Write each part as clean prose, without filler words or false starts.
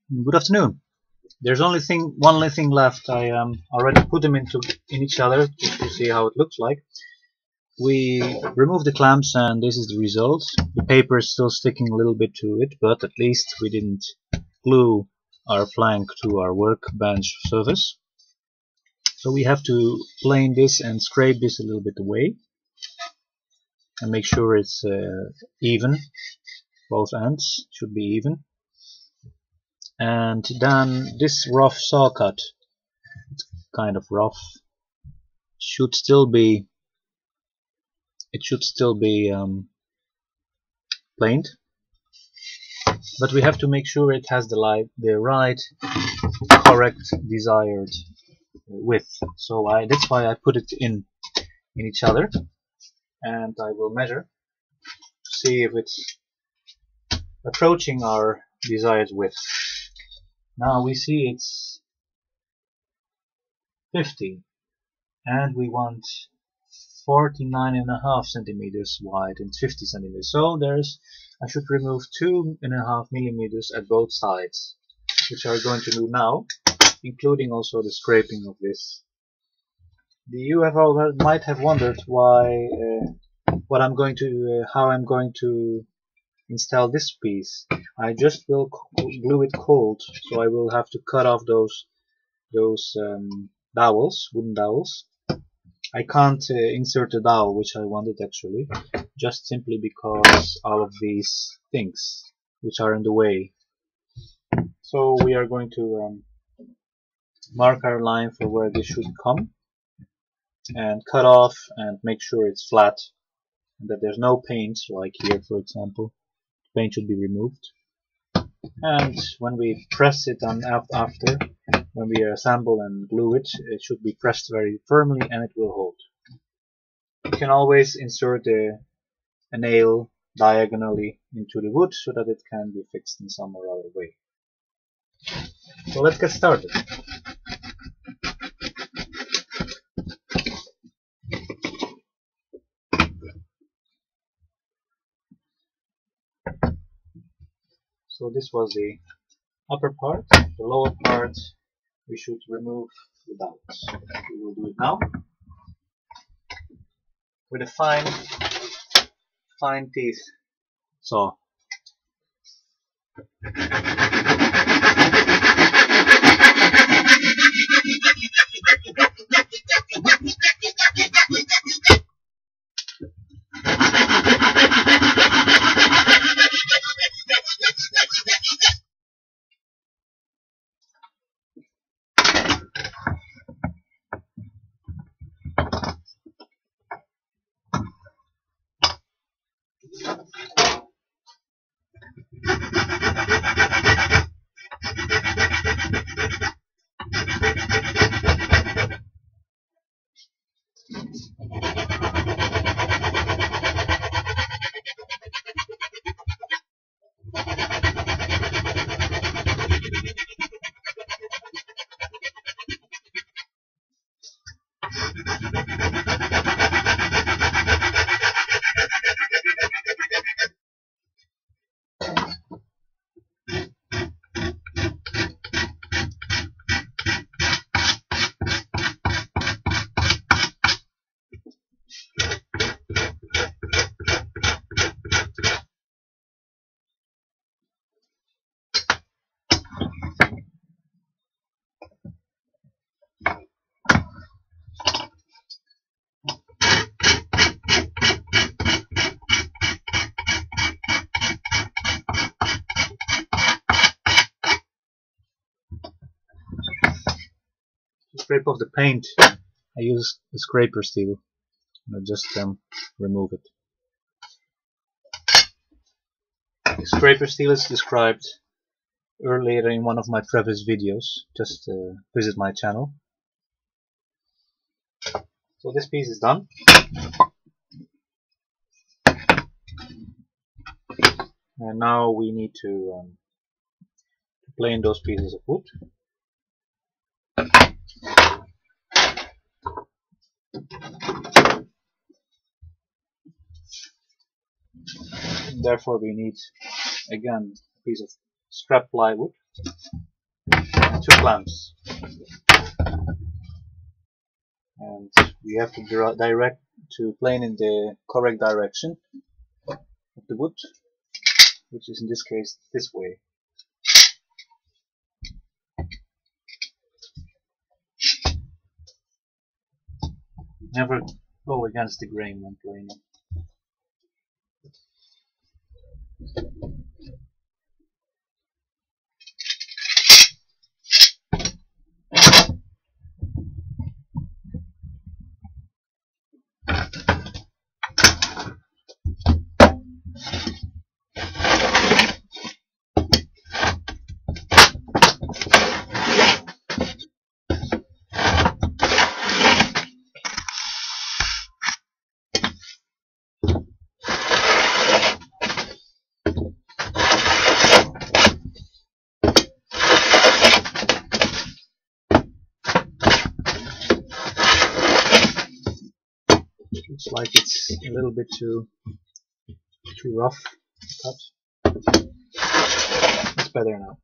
Good afternoon. There's one thing left. I already put them in each other just to see how it looks like. We removed the clamps and this is the result. The paper is still sticking a little bit to it, but at least we didn't glue our flank to our workbench surface. So we have to plane this and scrape this a little bit away and make sure it's even. Both ends should be even. And then this rough saw cut, it's kind of rough, should still be planed, but we have to make sure it has the right correct desired width. So that's why I put it in each other, and I will measure to see if it's approaching our desired width. Now we see it's 50 and we want 49.5 centimeters wide and 50 centimeters. So I should remove 2.5 millimeters at both sides, which I'm going to do now, including also the scraping of this. You might have wondered why, how I'm going to install this piece. I just will glue it cold, so I will have to cut off those dowels, wooden dowels. I can't insert a dowel, which I wanted actually, just simply because all of these things which are in the way. So we are going to mark our line for where this should come and cut off and make sure it's flat and that there's no paint, like here for example. Paint should be removed, and when we press it on after, when we assemble and glue it, it should be pressed very firmly and it will hold. You can always insert a nail diagonally into the wood so that it can be fixed in some or other way. So let's get started. So this was the upper part. The lower part we should remove the dowels. We will do it now with a fine teeth saw. To scrape off the paint, I use a scraper steel. I'll just remove it. The scraper steel is described earlier in one of my previous videos. Just visit my channel. So this piece is done. And now we need to plane those pieces of wood. Therefore we need again a piece of scrap plywood, two clamps, and we have to direct to plane in the correct direction of the wood, which is in this case this way. Never go against the grain when planing. Looks like it's a little bit too rough cut. It's better now.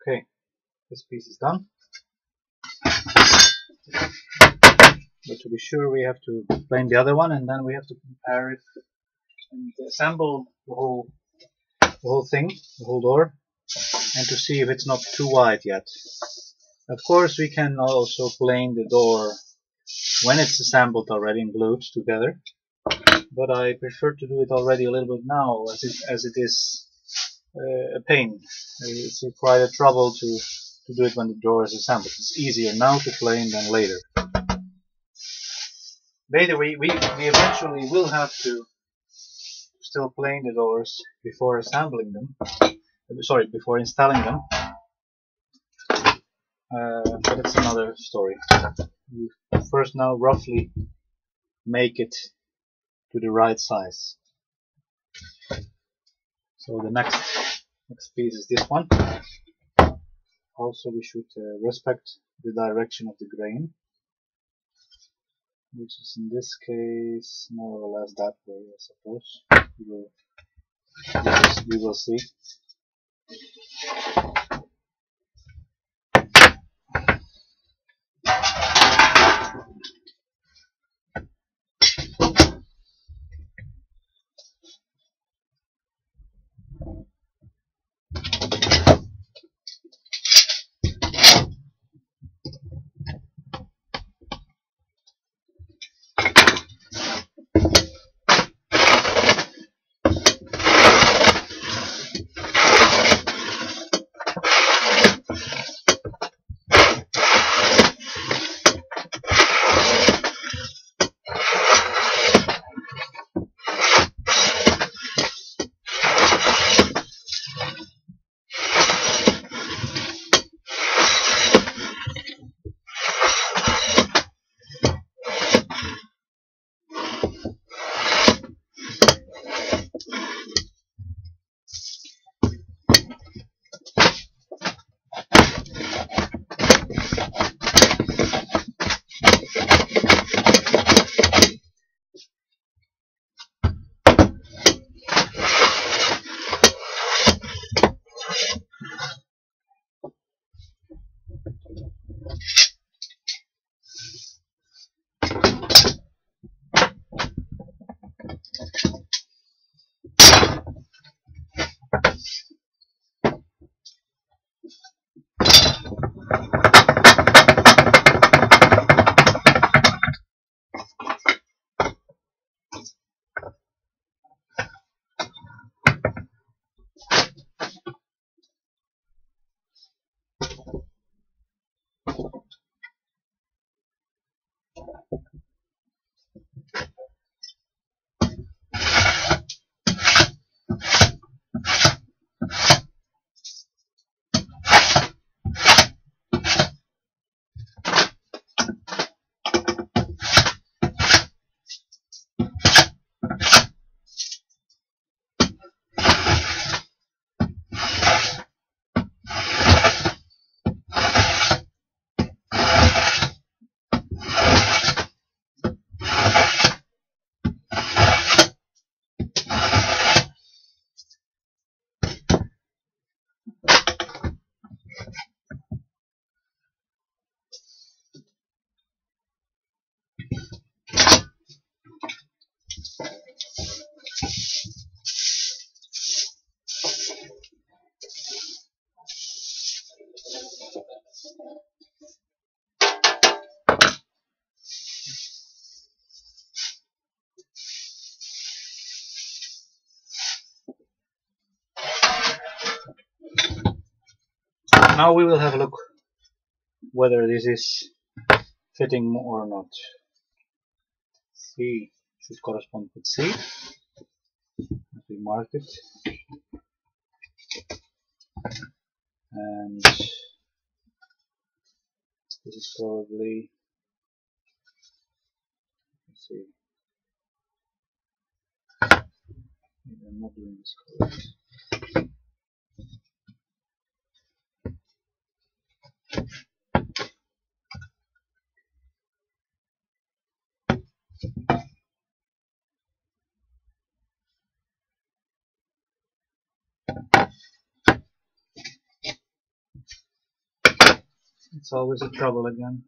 Okay, this piece is done. But to be sure, we have to plane the other one, and then we have to compare it and assemble the whole thing, the whole door, and to see if it's not too wide yet. Of course, we can also plane the door when it's assembled already and glued together, but I prefer to do it already a little bit now, as it is a pain. It's quite a trouble to do it when the door is assembled. It's easier now to plane than later. Later we eventually will have to still plane the doors before assembling them. Sorry, before installing them. But it's another story. We first now roughly make it to the right size. So the next piece is this one. Also, we should respect the direction of the grain, which is in this case more or less that way, I suppose. We will see. Now we will have a look whether this is fitting or not. C should correspond with C. We mark it, and this is probably, let's see, maybe I'm not doing this correct. It's always a trouble again.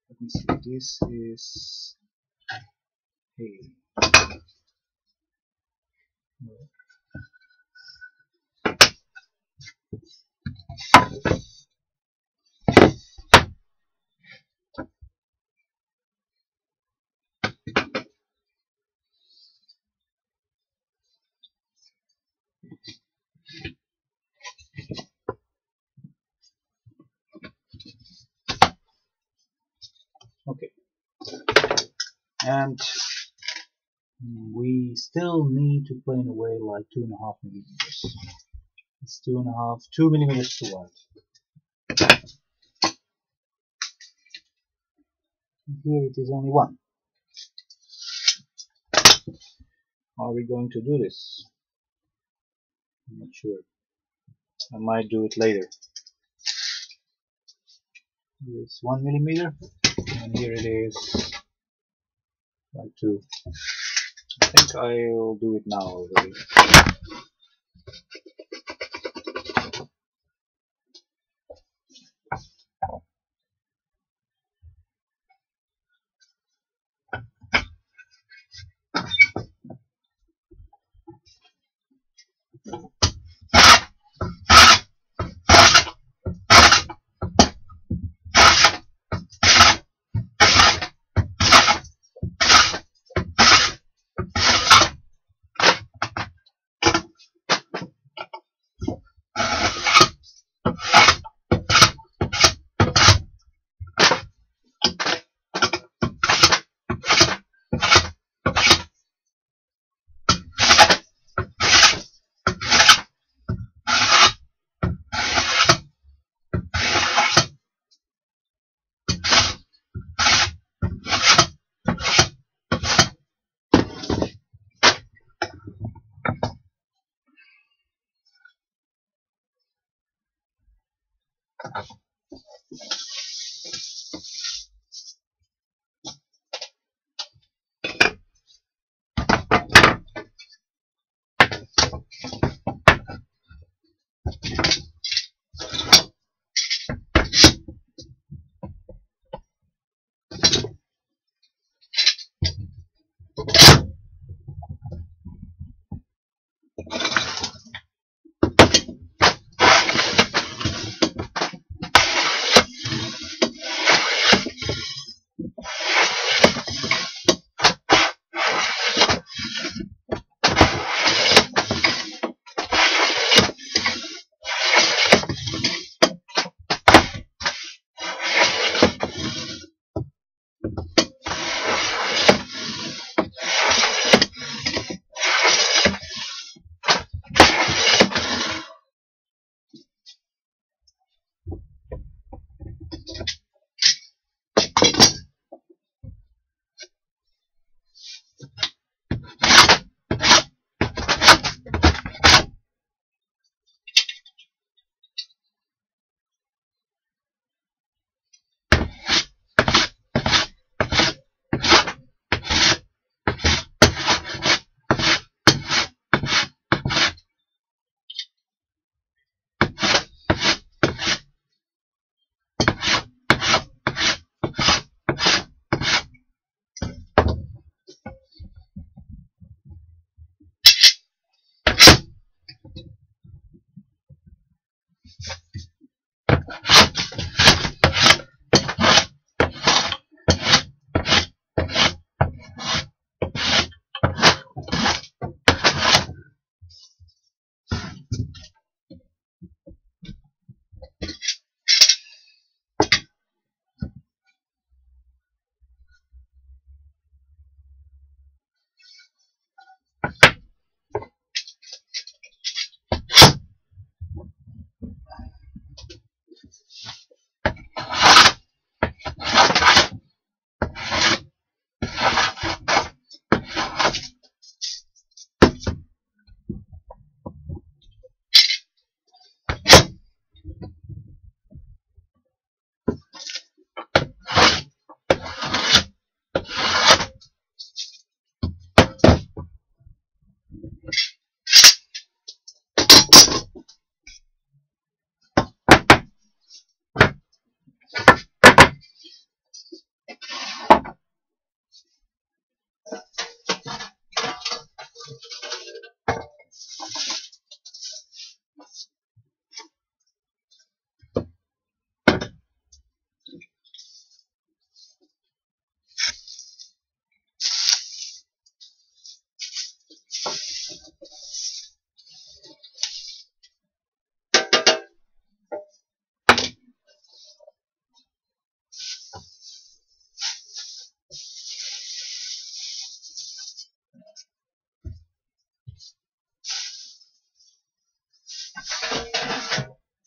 Let me see. This is hey. Okay, and we still need to plane away like 2.5 millimeters. It's 2 millimeters too wide. And here it is only 1. How are we going to do this? I'm not sure. I might do it later. It's 1 millimeter, and here it is like 2. I think I'll do it now already.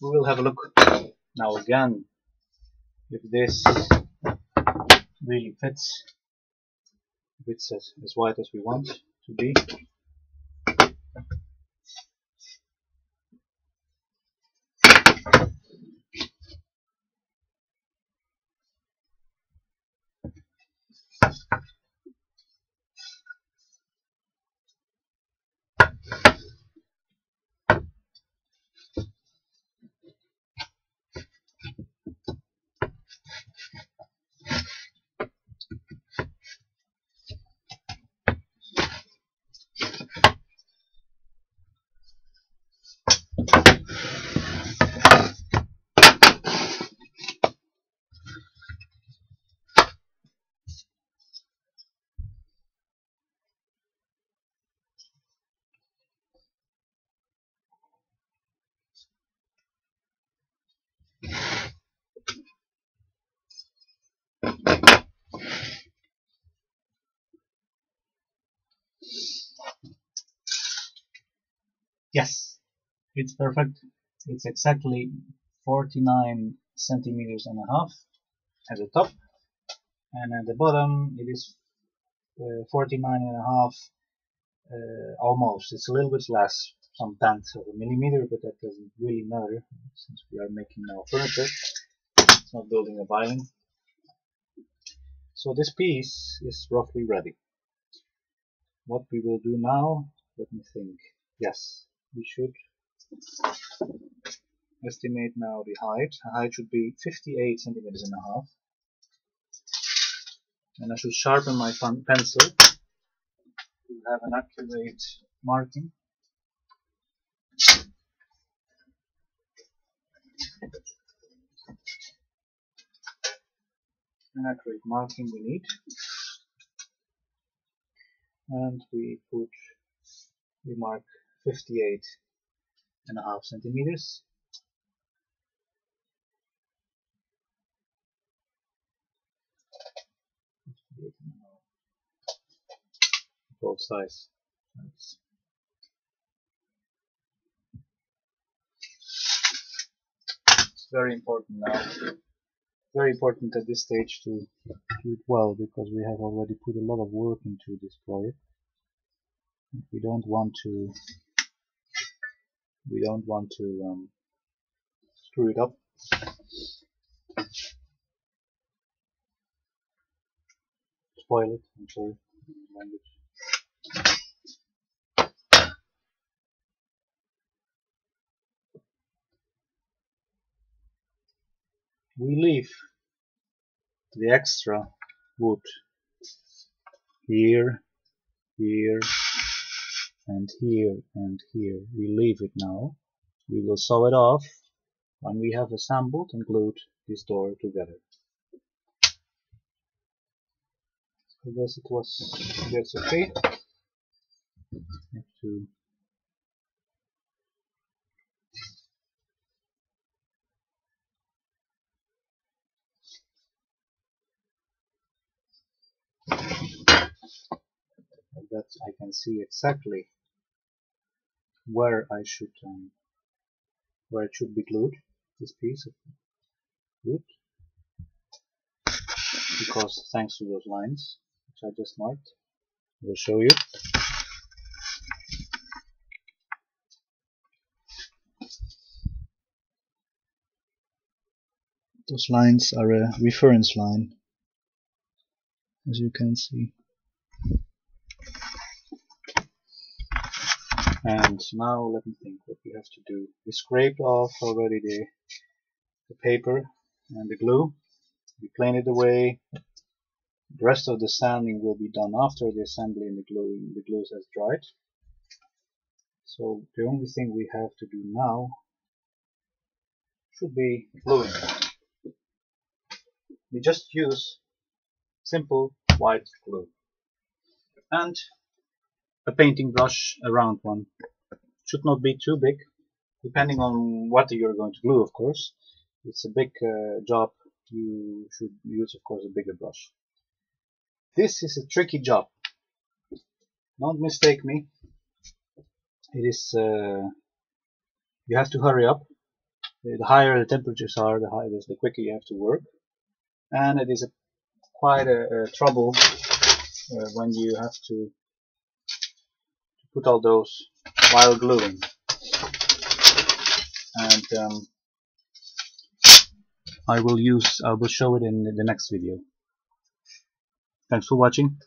We will have a look now again if this really fits, if it's as white as we want to be. Yes, it's perfect. It's exactly 49 centimeters and a half at the top, and at the bottom it is 49 and a half, almost. It's a little bit less, some tenths of a millimeter, but that doesn't really matter since we are making now furniture. It's not building a violin. So this piece is roughly ready. What we will do now, let me think. Yes, we should estimate now the height. The height should be 58 centimeters and a half. And I should sharpen my pencil to have an accurate marking. An accurate marking we need. And we mark 58 and a half centimeters. Both sides. It's very important now. Very important at this stage to do it well, because we have already put a lot of work into this project. We don't want to screw it up. Spoil it, I'm sorry. Language. We leave the extra wood here, here, and here, and here. We leave it now. We will saw it off when we have assembled and glued this door together. I guess that's okay. Have to that I can see exactly where it should be glued, this piece of wood, because thanks to those lines which I just marked. I will show you. Those lines are a reference line, as you can see. And now let me think what we have to do. We scraped off already the paper and the glue. We plane it away. The rest of the sanding will be done after the assembly and the glue has dried. So the only thing we have to do now should be gluing. We just use simple white glue and a painting brush, a round one. Should not be too big, depending on what you're going to glue, of course. If it's a big job, you should use, of course, a bigger brush. This is a tricky job. Don't mistake me. It is. You have to hurry up The higher the temperatures are, the quicker you have to work, and it is quite a trouble when you have to put all those while gluing. And I will show it in the next video. Thanks for watching.